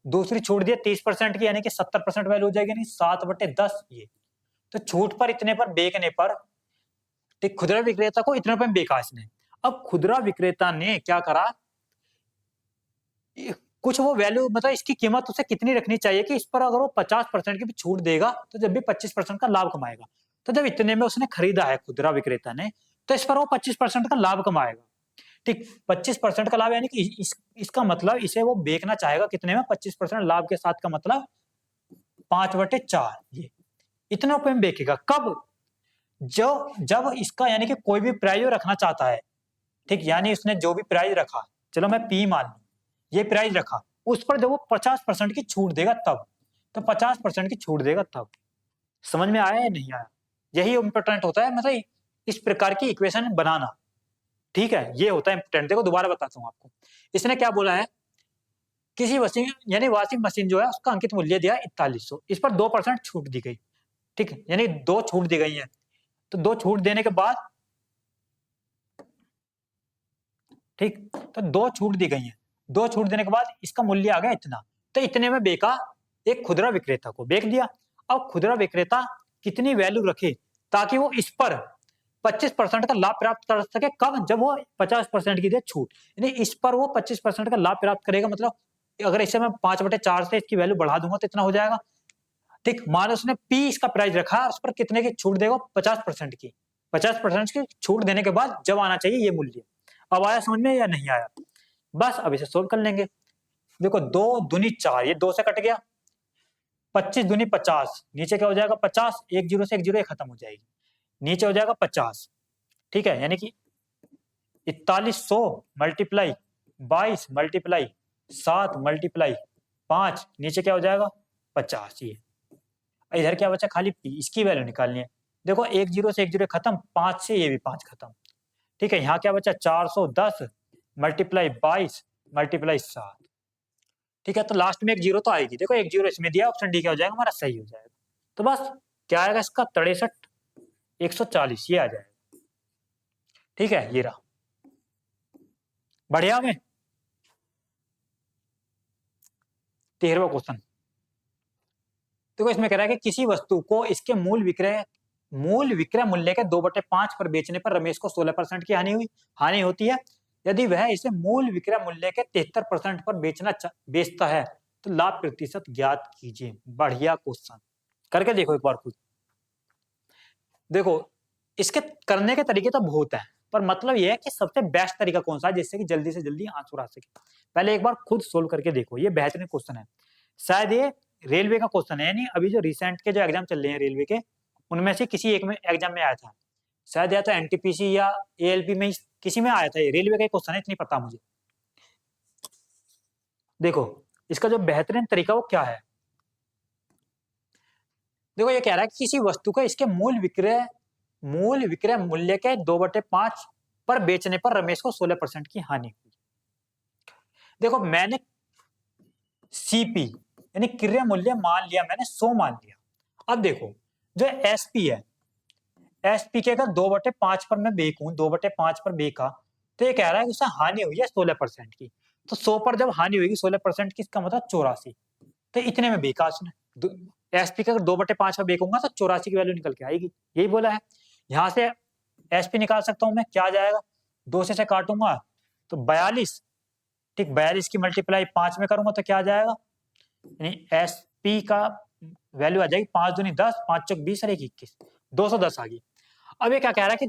Speaker 1: दूसरी छूट दी 30% की, यानी कि 70% वैल्यू हो जाएगी, यानी 7/10 ये, तो छूट पर इतने पर बेचने पर खुदरा विक्रेता को इतने रुपए में बेचा इसने। अब खुदरा विक्रेता ने क्या करा, कुछ वो वैल्यू मतलब इसकी कीमत उसे कितनी रखनी चाहिए कि इस पर अगर वो 50% की भी छूट देगा तो जब भी 25% का लाभ कमाएगा, तो जब इतने में उसने खरीदा है खुदरा विक्रेता ने, तो इस पर वो 25% का लाभ कमाएगा, ठीक, 25% का लाभ, यानी कि इसका मतलब इसे वो बेचना चाहेगा कितने में 25% लाभ के साथ, का मतलब 5/4, ये इतने रुपए में बेचेगा। कब, जब इसका यानी कि कोई भी प्राइस रखना चाहता है, ठीक, यानी उसने जो भी प्राइस रखा, चलो मैं पी मान लूं, ये प्राइस रखा, उस पर जब वो 50% की छूट देगा तब, तो 50% की छूट देगा तब। समझ में आया या नहीं आया, यही इंपॉर्टेंट होता है, मतलब इस प्रकार की इक्वेशन बनाना, ठीक है, ये होता है इंपॉर्टेंट। देखो दोबारा बताता हूं आपको, इसने क्या बोला है, किसी वॉशिंग मशीन जो है उसका अंकित मूल्य दिया 4100, इस पर 2% छूट दी गई, ठीक, यानी 2 छूट दी गई है, तो 2 छूट देने के बाद, ठीक, तो 2 छूट दी गई है, 2 छूट देने के बाद इसका मूल्य आ गया इतना, तो इतने में बेचा एक खुदरा विक्रेता को, बेच दिया। अब खुदरा विक्रेता कितनी वैल्यू रखे ताकि वो इस पर 25% का लाभ प्राप्त कर सके, कब, जब वो 50% की दे छूट, यानी इस पर वो 25% का लाभ प्राप्त करेगा, मतलब अगर इसे मैं 5/4 से इसकी वैल्यू बढ़ा दूंगा तो इतना हो जाएगा, ठीक। मान लो उसने पी इसका प्राइस रखा, उस पर कितने की छूट देगा 50% की, 50% की छूट देने के बाद जब आना चाहिए ये मूल्य। अब आया समझ में या नहीं आया, बस अब इसे सोल्व कर लेंगे। देखो 2 दूनी 4, ये 2 से कट गया, 25 दूनी 50, नीचे क्या हो जाएगा 50, एक जीरो से एक जीरो खत्म हो जाएगी, नीचे हो जाएगा 50। ठीक है, यानी कि 4100 मल्टीप्लाई 22 मल्टीप्लाई 7 मल्टीप्लाई 5, नीचे क्या हो जाएगा 50। ये इधर क्या बचा खाली p, इसकी वैल्यू निकालनी है। देखो एक जीरो से एक जीरो खत्म, 5 से ये भी 5 खत्म। ठीक है, यहाँ क्या बचा 410 मल्टीप्लाई 22 मल्टीप्लाई 7। ठीक है, तो लास्ट में एक जीरो तो आएगी। देखो एक जीरो इसमें दिया, ऑप्शन डी क्या हो जाएगा हमारा सही हो जाएगा। तो बस क्या आएगा इसका 63 140 ये आ जाएगा। ठीक है, ये रहा बढ़िया में। 13वां क्वेश्चन देखो, इसमें कह रहा है कि किसी वस्तु को इसके मूल विक्रय मूल्य के 2/5 पर बेचने पर रमेश को 16% की हानि होती है। यदि वह इसे मूल विक्रय मूल्य के 73% पर बेचता है तो लाभ प्रतिशत ज्ञात कीजिए। बढ़िया क्वेश्चन, करके देखो एक बार खुद। देखो इसके करने के तरीके तो बहुत हैं, पर मतलब यह है कि सबसे बेस्ट तरीका कौन सा है जिससे कि जल्दी से जल्दी आंसर आ सके। पहले एक बार खुद सोल्व करके देखो, ये बेहतरीन क्वेश्चन है। शायद ये रेलवे का क्वेश्चन है, यानी अभी जो रिसेंट के जो एग्जाम चल रहे हैं रेलवे के, उनमें से किसी एक में एग्जाम में आया था। शायद या तो एनटीपीसी या एएलपी में किसी में आया था। ये रेलवे का क्वेश्चन है, इतनी पता मुझे। देखो इसका जो बेहतरीन तरीका वो क्या है। देखो ये कह रहा है कि किसी वस्तु को इसके मूल विक्रय मूल्य के 2/5 पर बेचने पर रमेश को 16% की हानि हुई। देखो मैंने सीपी यानी क्रय मूल्य मान लिया, मैंने 100 मान लिया। अब देखो जो एसपी है, एसपी के अगर 2/5 पर मैं बेचूं, 2/5 पर बेचा, तो ये कह रहा है कि उससे हानि हुई है 16% की। तो 100 पर जब हानि होगी 16% की, इसका मतलब 84। तो इतने में बेचा उसने। एसपी का अगर 2/5 पर बेचूंगा तो 84 की वैल्यू निकल के आएगी, यही बोला है। यहां से एसपी निकाल सकता हूं मैं, क्या आ जाएगा 2 से काटूंगा तो 42। ठीक, 42 की मल्टीप्लाई 5 में करूंगा तो क्या आ जाएगा, यानी एसपी का वैल्यू आ जाएगी 5 दूनी 10, 5 चौक 20 और 1 21, 210 आ गई। अब ये क्या कह रहा है कि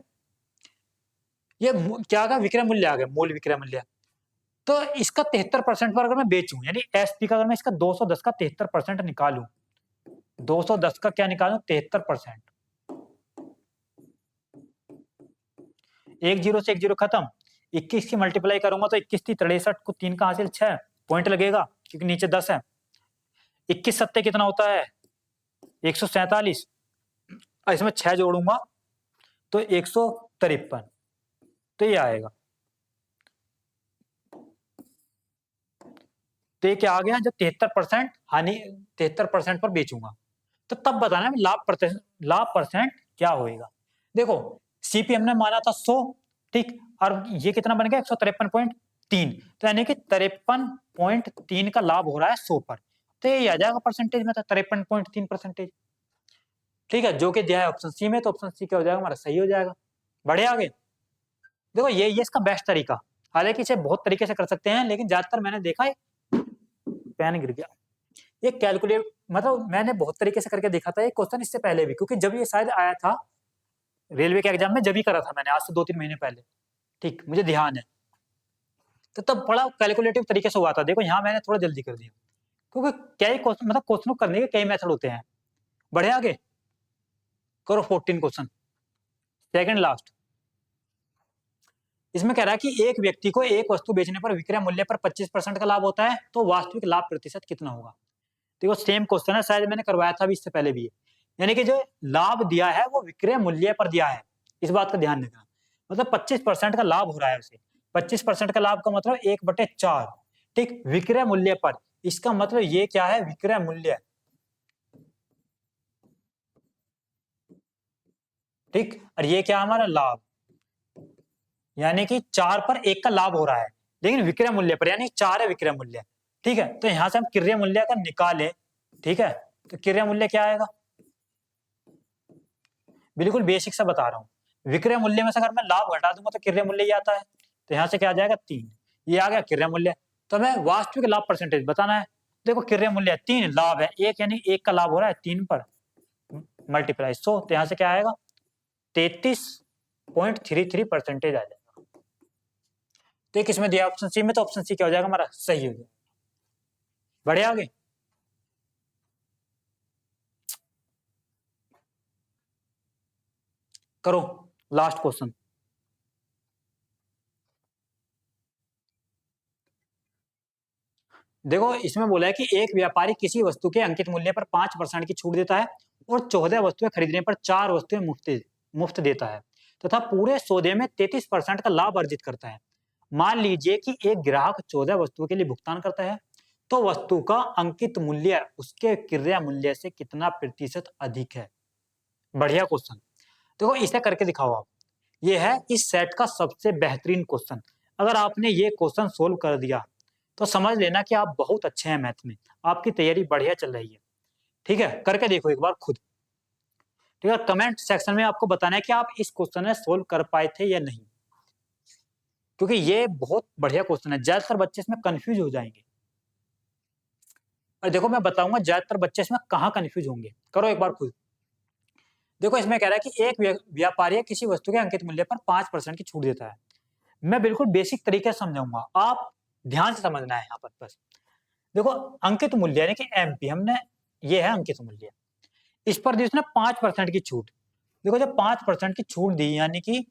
Speaker 1: ये क्या आ गया, विक्रय मूल्य आ गया, मूल विक्रय मूल्य। तो इसका 73% पर अगर मैं बेचूं, यानी एसपी का अगर मैं इसका 210 का 73% निकालूं, 210 का क्या निकालूं 73%, एक जीरो से एक जीरो खत्म, 21 की मल्टीप्लाई करूंगा तो 21 थी 63 को 3 का हासिल 6 पॉइंट लगेगा क्योंकि नीचे 10 है। 21 सत्ते कितना होता है 147, इसमें 6 जोड़ूंगा तो 153, तो ये आएगा। तो ये क्या आ गया, जो 73% हानि 73% पर बेचूंगा, तो तब बताना लाभ परसेंट क्या होएगा। देखो सीपी हमने माना था 100, ठीक, और ये कितना बन गया 153.3, तो यानी कि 53.3 का लाभ हो रहा है 100 पर। तो ये आ जाएगा परसेंटेज में, तो 53.3%। ठीक है, जो कि दिया है ऑप्शन सी में, तो ऑप्शन सी क्या हो जाएगा हमारा सही हो जाएगा। बढ़े आगे। देखो ये इसका बेस्ट तरीका, हालांकि इसे बहुत तरीके से कर सकते हैं, लेकिन ज्यादातर मैंने देखा है, पेन गिर गया, ये कैलकुलेट मतलब मैंने बहुत तरीके से करके देखा था ये क्वेश्चन इससे पहले भी, क्योंकि जब ये शायद आया था रेलवे के एग्जाम में, जब ही करा था मैंने, आज से 2-3 महीने पहले। ठीक, मुझे ध्यान है, तो तब बड़ा कैलकुलेटिव तरीके से हुआ था। देखो यहाँ मैंने थोड़ा जल्दी कर दिया, क्योंकि कई क्वेश्चन मतलब क्वेश्चन करने के कई मेथड होते हैं। बढ़े आगे, करो 14 क्वेश्चन, सेकंड लास्ट। इसमें कह रहा है कि एक व्यक्ति को एक वस्तु बेचने पर विक्रय मूल्य पर 25% का लाभ होता है, तो वास्तविक लाभ प्रतिशत कितना होगा। देखो सेम क्वेश्चन है, शायद मैंने करवाया था अभी इससे पहले भी, यानी कि जो लाभ दिया है वो विक्रय मूल्य पर दिया है, इस बात का ध्यान रखना। मतलब 25% का लाभ हो रहा है उसे, 25% का लाभ का मतलब 1/4, ठीक, विक्रय मूल्य पर, इसका मतलब ये क्या है विक्रय मूल्य, ठीक, और ये क्या हमारा लाभ, यानी कि 4 पर 1 का लाभ हो रहा है, लेकिन विक्रय मूल्य पर, यानी 4 है विक्रय मूल्य। ठीक है, तो यहां से हम क्रय मूल्य का निकालें, ठीक है, तो क्रय मूल्य क्या आएगा, बिल्कुल बेसिक सा बता रहा हूं। विक्रय मूल्य में से अगर मैं लाभ घटा दूंगा तो क्रय मूल्य ही आता है, तो यहां से क्या आ जाएगा 3, ये आ गया क्रय मूल्य। तो हमें वास्तविक लाभ परसेंटेज बताना है। देखो क्रय मूल्य 3, लाभ है 1, यानी 1 का लाभ हो रहा है 3 पर मल्टीप्लाई 100, तो यहां से क्या आएगा 33.33% आ जाएगा। तो ये किसमें दिया ऑप्शन सी में, तो ऑप्शन सी क्या हो जाएगा हमारा, सही हो जाएगा। बढ़े आगे। करो लास्ट क्वेश्चन। देखो इसमें बोला है कि एक व्यापारी किसी वस्तु के अंकित मूल्य पर 5% की छूट देता है और 14 वस्तुएं खरीदने पर 4 वस्तुएं मुफ्त देता है तथा पूरे सौदे में 33% का लाभ अर्जित करता है। मान लीजिए कि एक ग्राहक 14 वस्तुओं के लिए भुगतान करता है, तो वस्तु का अंकित मूल्य उसके क्रय मूल्य से कितना प्रतिशत अधिक है। बढ़िया क्वेश्चन। देखो इसे करके दिखाओ आप। ये है इस सेट का सबसे बेहतरीन क्वेश्चन। अगर आपने ये क्वेश्चन सोल्व कर दिया तो समझ लेना कि आप बहुत अच्छे हैं मैथ में, आपकी तैयारी बढ़िया चल रही है। ठीक है, करके देखो एक बार खुद। ठीक है, कमेंट सेक्शन में आपको बताना है कि आप इस क्वेश्चन में सोल्व कर पाए थे या नहीं, क्योंकि ये बहुत बढ़िया क्वेश्चन है। ज्यादातर बच्चे इसमें कंफ्यूज हो जाएंगे और देखो मैं बताऊंगा ज्यादातर बच्चे इसमें कहाँ कंफ्यूज होंगे। करो एक बार खुद। देखो इसमें कह रहा है कि एक व्यापारी किसी वस्तु के अंकित मूल्य पर 5% की छूट देता है। मैं बिल्कुल बेसिक तरीके से समझाऊंगा, आप ध्यान से समझना है यहाँ पर बस। देखो अंकित मूल्य यानी कि एमपी, हमने ये है अंकित मूल्य, इस पर दी उसने 5% की छूट। देखो जब 5% की छूट दी यानी कि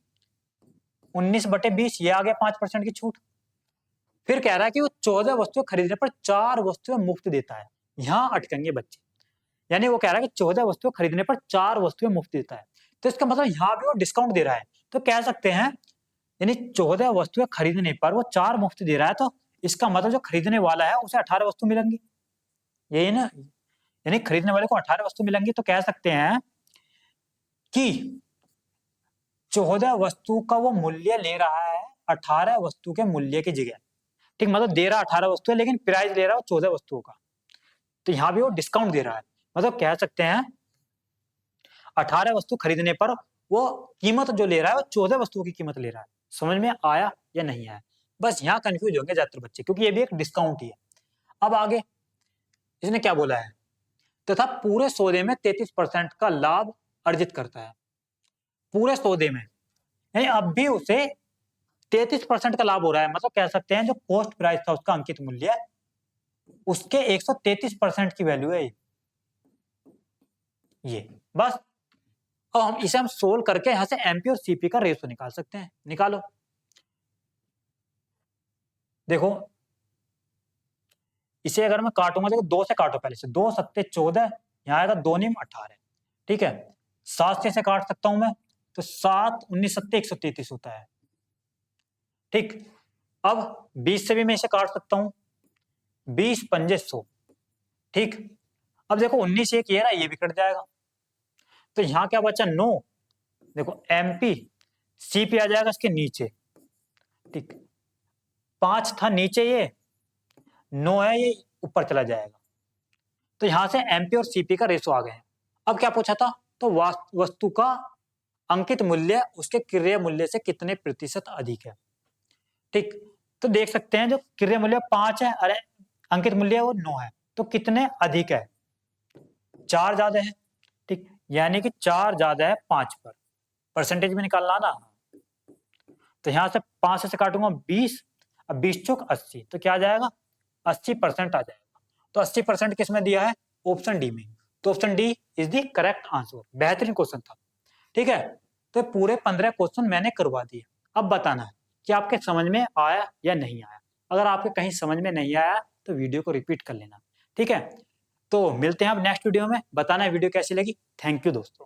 Speaker 1: 19/20, ये आ गया 5% की छूट। फिर कह रहा है कि वो 14 वस्तुएं खरीदने पर 4 वस्तुएं मुफ्त देता है। यहां अटकेंगे बच्चे, यानी वो कह रहा है कि 14 वस्तुएं खरीदने पर 4 वस्तुएं मुफ्त देता है, तो इसका मतलब यहाँ भी वो डिस्काउंट दे रहा है। तो कह सकते हैं यानी 14 वस्तुएं खरीदने पर वो 4 मुफ्त दे रहा है, तो इसका मतलब जो खरीदने वाला है उसे 18 वस्तु मिलेंगी, यही ना, यानी खरीदने वाले को 18 वस्तु मिलेंगी। तो कह सकते हैं कि 14 वस्तु का वो मूल्य ले रहा है 18 वस्तु के मूल्य की जगह। ठीक, मतलब दे रहा 18 वस्तु है लेकिन प्राइस ले रहा है 14 वस्तुओं का, तो यहां भी वो डिस्काउंट दे रहा है। मतलब कह सकते हैं 18 वस्तु खरीदने पर वो कीमत जो ले रहा है वो 14 वस्तुओं की कीमत ले रहा है। समझ में आया या नहीं आया? बस यहाँ कंफ्यूज होंगे ज्यादातर बच्चे, क्योंकि ये भी एक डिस्काउंट ही है। अब आगे इसने क्या बोला है, तथा पूरे सौदे में 33% का लाभ अर्जित करता है। पूरे सौदे में यानी अब भी उसे 33% का लाभ हो रहा है। मतलब कह सकते हैं जो कॉस्ट प्राइस था उसका अंकित मूल्य, उसके 133% की वैल्यू है ये। बस अब हम इसे सोल्व करके यहां से एमपी और सीपी का रेशो निकाल सकते हैं। निकालो। देखो इसे अगर मैं काटूंगा, देखो 2 से काटो पहले से, 2 सत्ते 14, यहाँ आएगा 2 नीम 18। ठीक है, 7 से काट सकता हूं मैं, तो 7 19 सत्ते 133 होता है। ठीक, अब 20 से भी मैं इसे काट सकता हूं, 20 पंजे 100। ठीक, अब देखो 19 एक ये रहा, ये भी कट जाएगा, तो यहां क्या बचा 9। देखो एमपी सीपी आ जाएगा इसके नीचे। ठीक, 5 था नीचे, ये 9 है, ये ऊपर चला जाएगा। तो यहां से एमपी और सीपी का रेशो आ गए। अब क्या पूछा था, तो वस्तु का अंकित मूल्य उसके क्रय मूल्य से कितने प्रतिशत अधिक है। ठीक, तो देख सकते हैं जो क्रय मूल्य 5 है, अरे अंकित मूल्य वो 9 है, तो कितने अधिक है, 4 ज्यादा है। ठीक, यानी कि 4 ज्यादा है 5 पर, परसेंटेज में निकालना ना। तो यहां से 5 से काटूंगा 20, अब 20 चौक 80, तो क्या आ जाएगा 80% आ जाएगा। तो 80% किसमें दिया है, ऑप्शन डी में। तो option D is the correct answer. बेहतरीन क्वेश्चन था। ठीक है, तो पूरे 15 क्वेश्चन मैंने करवा दिए। अब बताना है कि आपके समझ में आया या नहीं आया। अगर आपके कहीं समझ में नहीं आया तो वीडियो को रिपीट कर लेना। ठीक है, तो मिलते हैं अब नेक्स्ट वीडियो में। बताना वीडियो कैसी लगी। थैंक यू दोस्तों।